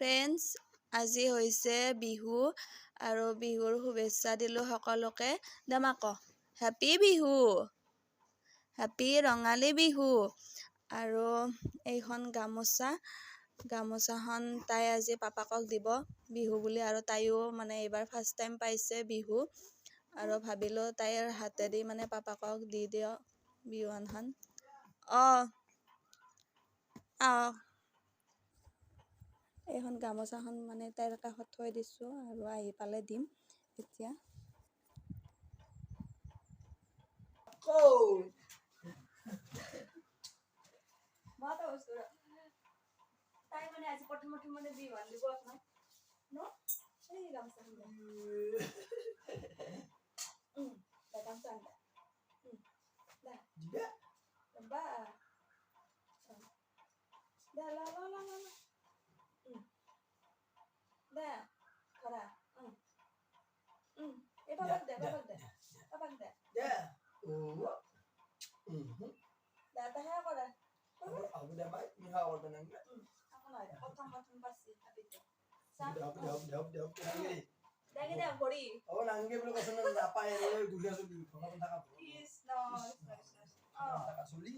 Friends, আজি হৈছে বিহু আৰু বিহুৰ শুভেচ্ছা দিলোঁ সকলোকে। দেমাক হেপী বিহু, হেপী ৰঙালী বিহু। আৰু এইখন গামোচাখন তাই আজি পাপাকক দিব বিহু বুলি, আৰু তাইও মানে এইবাৰ ফাৰ্ষ্ট টাইম পাইছে বিহু, আৰু ভাবিলোঁ তাইৰ হাতেদি মানে পাপাকক দি দিয়ক বিহুৱানখন। এইখন গামোচাখন মানে তাইৰ কাষত থৈ দিছোঁ আৰু আহি পালে দিম এতিয়া। তাই মানে আজি প্ৰথম মানে বিহুৱান দিব আপোনাক ন, এই গামোচাখন দে গামোচা আন দে বা দে ল দে ধৰা এই পাপাক দে দে তাহে কৰে Aku dapat ni hawal tenang. এখন হয় প্রথম পাচ্ছি হাবিতে Dapat. দেখে দে ঘড়ি Oh nangge belum kesana apa ya? Dunia suli. Kalau kita apa? Krishna Kita suli.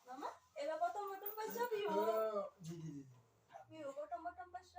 মামা এবার প্রথম পাচ্ছ বিহু Ji. বিহু প্রথম পাচ্ছ।